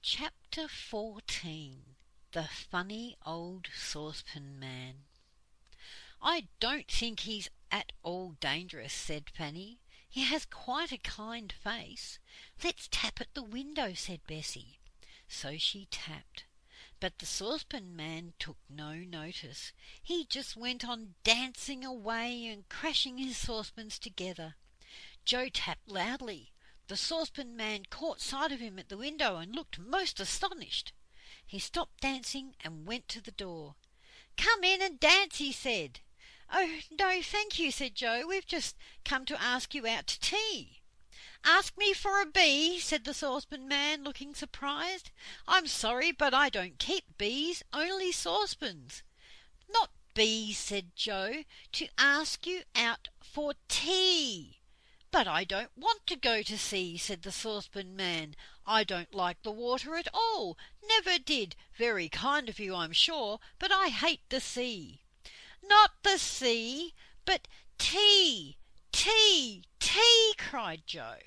Chapter 14. The Funny Old Saucepan Man. "I don't think he's at all dangerous," said Fanny. "He has quite a kind face." "Let's tap at the window," said Bessie. So she tapped, but the saucepan man took no notice. He just went on dancing away and crashing his saucepans together. Joe tapped loudly. The saucepan man caught sight of him at the window and looked most astonished. He stopped dancing and went to the door. "Come in and dance," he said. "Oh, no, thank you," said Joe. "We've just come to ask you out to tea." "Ask me for a bee?" said the saucepan man, looking surprised. "I'm sorry, but I don't keep bees, only saucepans." "Not bees," said Joe, "to ask you out for tea." "But I don't want to go to sea," said the saucepan man. "I don't like the water at all, never did. Very kind of you, I'm sure, but I hate the sea." "Not the sea, but tea, tea, tea," cried Joe.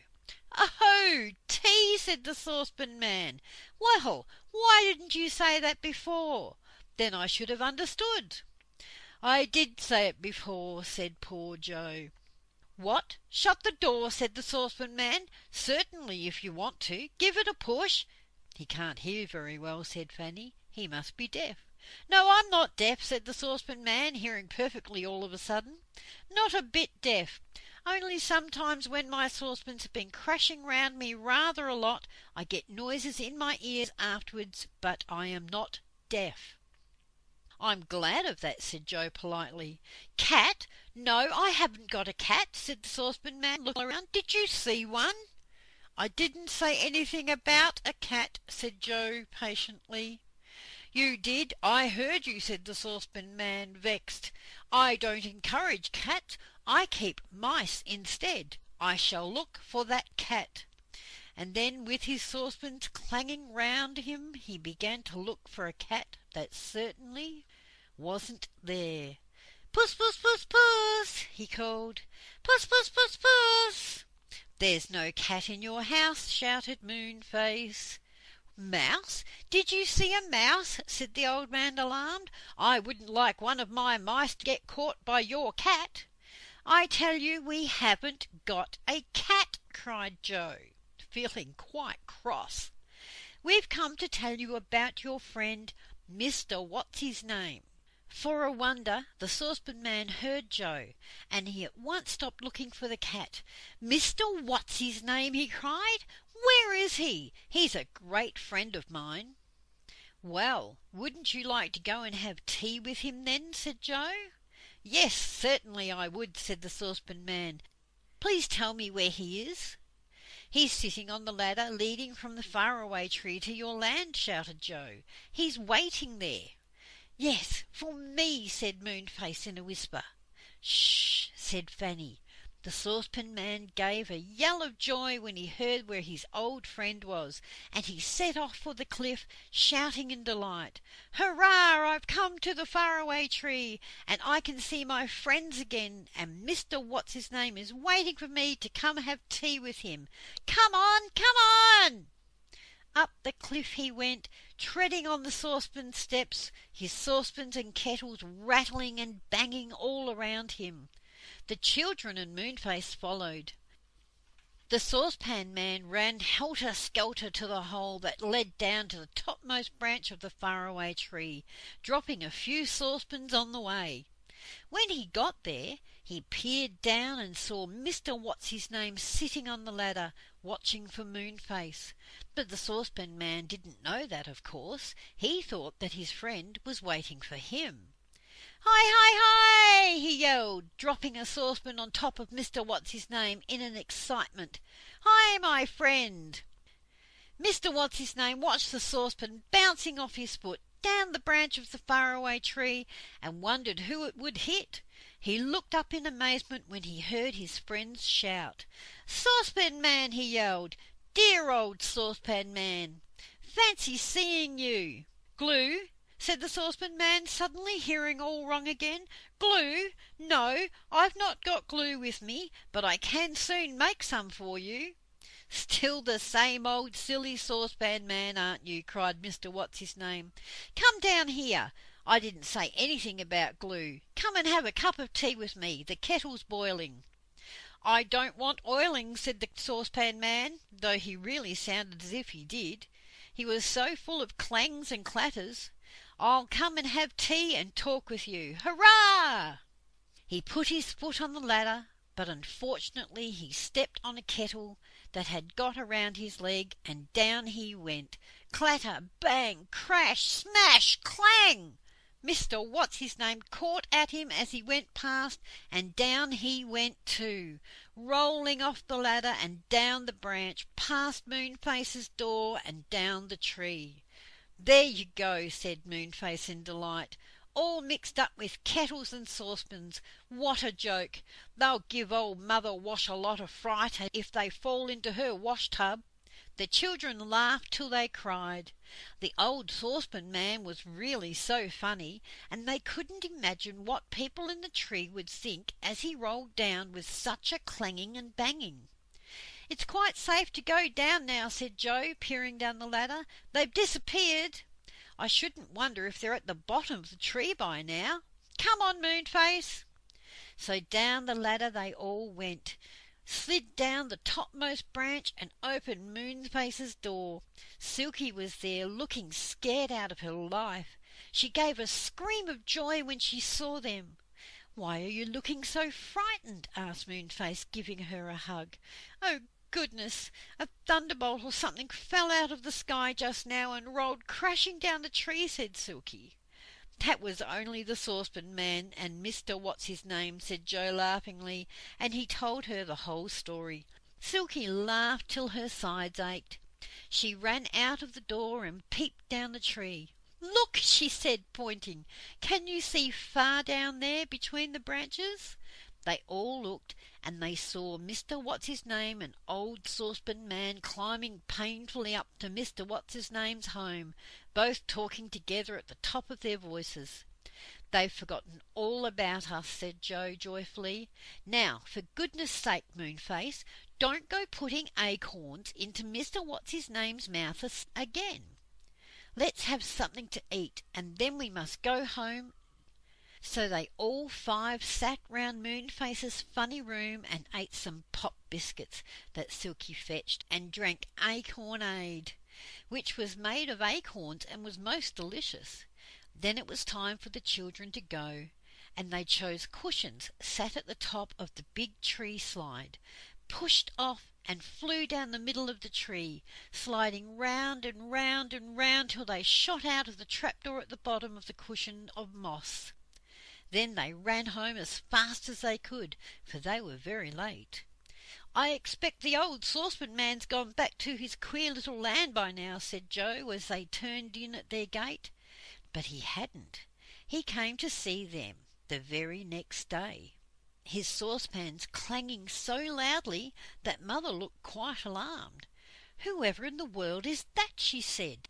"Oh, tea," said the saucepan man. "Well, why didn't you say that before? Then I should have understood." "I did say it before," said poor Joe. "What, shut the door?" said the saucepan man. "Certainly, if you want to. Give it a push." "He can't hear very well," said Fanny. "He must be deaf." "No, I'm not deaf," said the saucepan man, hearing perfectly all of a sudden. "Not a bit deaf. Only sometimes when my saucepans have been crashing round me rather a lot, I get noises in my ears afterwards, but I am not deaf." "I'm glad of that," said Joe politely. "Cat? No, I haven't got a cat," said the saucepan man, looking round. "Did you see one?" "I didn't say anything about a cat," said Joe patiently. "You did, I heard you," said the saucepan man, vexed. "I don't encourage cats, I keep mice instead. I shall look for that cat." And then, with his saucepans clanging round him, he began to look for a cat that certainly wasn't there. "Puss, puss, puss, puss," he called. "Puss, puss, puss, puss." "There's no cat in your house," shouted Moonface. "Mouse? Did you see a mouse?" said the old man, alarmed. "I wouldn't like one of my mice to get caught by your cat." "I tell you we haven't got a cat," cried Joe, feeling quite cross. "We've come to tell you about your friend, Mr. What's-his-name." For a wonder, the saucepan man heard Joe, and he at once stopped looking for the cat. "Mr. What's-his-name?" he cried. "Where is he? He's a great friend of mine." "Well, wouldn't you like to go and have tea with him then?" said Joe. "Yes, certainly I would," said the saucepan man. "Please tell me where he is." "He's sitting on the ladder leading from the faraway tree to your land," shouted Joe. "He's waiting there." "Yes, for me," said Moonface in a whisper. "Shh!" said Fanny. The saucepan man gave a yell of joy when he heard where his old friend was, and he set off for the cliff, shouting in delight. "Hurrah! I've come to the faraway tree, and I can see my friends again, and Mr. What's-his-name is waiting for me to come have tea with him. Come on, come on!" Up the cliff he went, treading on the saucepan steps, his saucepans and kettles rattling and banging all around him. The children and Moonface followed. The saucepan man ran helter-skelter to the hole that led down to the topmost branch of the faraway tree, dropping a few saucepans on the way. When he got there, he peered down and saw Mr. What's-his-name sitting on the ladder, watching for Moonface. But the saucepan man didn't know that, of course. He thought that his friend was waiting for him. "Hi, hi, hi!" he yelled, dropping a saucepan on top of Mr. What's-his-name in an excitement. "Hi, my friend!" Mr. What's-his-name watched the saucepan bouncing off his foot down the branch of the faraway tree, and wondered who it would hit. He looked up in amazement when he heard his friends shout. "Saucepan man!" he yelled. "Dear old saucepan man! Fancy seeing you!" "Glue?" said the saucepan man, suddenly hearing all wrong again. "Glue? No, I've not got glue with me, but I can soon make some for you." "Still the same old silly saucepan man, aren't you?" cried Mr. What's-his-name. "Come down here. I didn't say anything about glue. Come and have a cup of tea with me. The kettle's boiling." "I don't want oiling," said the saucepan man, though he really sounded as if he did. He was so full of clangs and clatters. "I'll come and have tea and talk with you. Hurrah!" He put his foot on the ladder, but unfortunately he stepped on a kettle that had got around his leg, and down he went. Clatter, bang, crash, smash, clang! Mr. What's-his-name caught at him as he went past, and down he went too, rolling off the ladder and down the branch, past Moonface's door and down the tree. "There you go," said Moonface in delight, "all mixed up with kettles and saucepans. What a joke! They'll give old Mother Wash a lot of fright if they fall into her wash-tub." The children laughed till they cried. The old saucepan man was really so funny, and they couldn't imagine what people in the tree would think as he rolled down with such a clanging and banging. "It's quite safe to go down now," said Joe, peering down the ladder. "They've disappeared. I shouldn't wonder if they're at the bottom of the tree by now. Come on, Moonface." So down the ladder they all went, slid down the topmost branch and opened Moonface's door. Silky was there, looking scared out of her life. She gave a scream of joy when she saw them. "Why are you looking so frightened?" asked Moonface, giving her a hug. "Oh, goodness! A thunderbolt or something fell out of the sky just now and rolled crashing down the tree," said Silky. "That was only the saucepan man and Mr. What's-his-name," said Joe laughingly, and he told her the whole story. Silky laughed till her sides ached. She ran out of the door and peeped down the tree. "Look," she said, pointing. "Can you see far down there between the branches?" They all looked, and they saw Mr. What's-his-name and old saucepan man climbing painfully up to Mr. What's-his-name's home, both talking together at the top of their voices. "They've forgotten all about us," said Joe joyfully. "Now, for goodness sake, Moonface, don't go putting acorns into Mr. What's-his-name's mouth again. Let's have something to eat, and then we must go home." So they all five sat round Moonface's funny room and ate some pop biscuits that Silky fetched, and drank acornade, which was made of acorns and was most delicious. Then it was time for the children to go, and they chose cushions, sat at the top of the big tree slide, pushed off and flew down the middle of the tree, sliding round and round and round till they shot out of the trapdoor at the bottom of the cushion of moss. Then they ran home as fast as they could, for they were very late. "I expect the old saucepan man's gone back to his queer little land by now," said Joe, as they turned in at their gate. But he hadn't. He came to see them the very next day, his saucepans clanging so loudly that Mother looked quite alarmed. "Whoever in the world is that?" she said,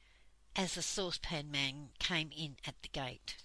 as the saucepan man came in at the gate.